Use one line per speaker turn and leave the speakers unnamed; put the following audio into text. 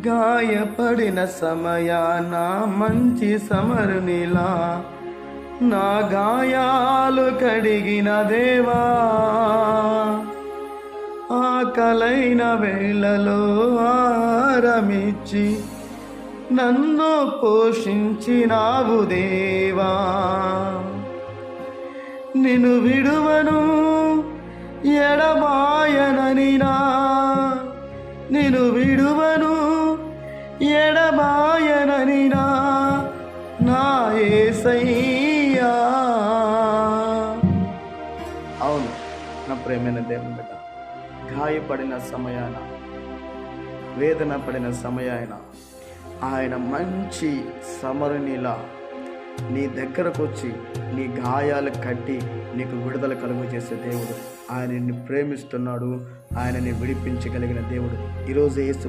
గాయపడిన సమయాన మంచి సమరునిలా నా గాయాలు కడిగిన దేవా, ఆకలైన వేళలో ఆరమిచ్చి నన్ను పోషించినావు దేవా. నిన్ను విడువను ఎడబాయననినా, నిన్ను విడువను ఎడబాయననినా నా యేసయ్యా. అవును నా ప్రేమైన దేవుని బిడ్డ, గాయపడిన సమయాన, వేదన పడిన సమయాన ఆయన మంచి సమరునిలా నీ దగ్గరకు వచ్చి నీ గాయాలు కట్టి నీకు విడుదల కలుగు చేసే దేవుడు. ఆయన నిన్ను ప్రేమిస్తున్నాడు. ఆయనని విడిపించగలిగిన దేవుడు. ఈరోజు యేసు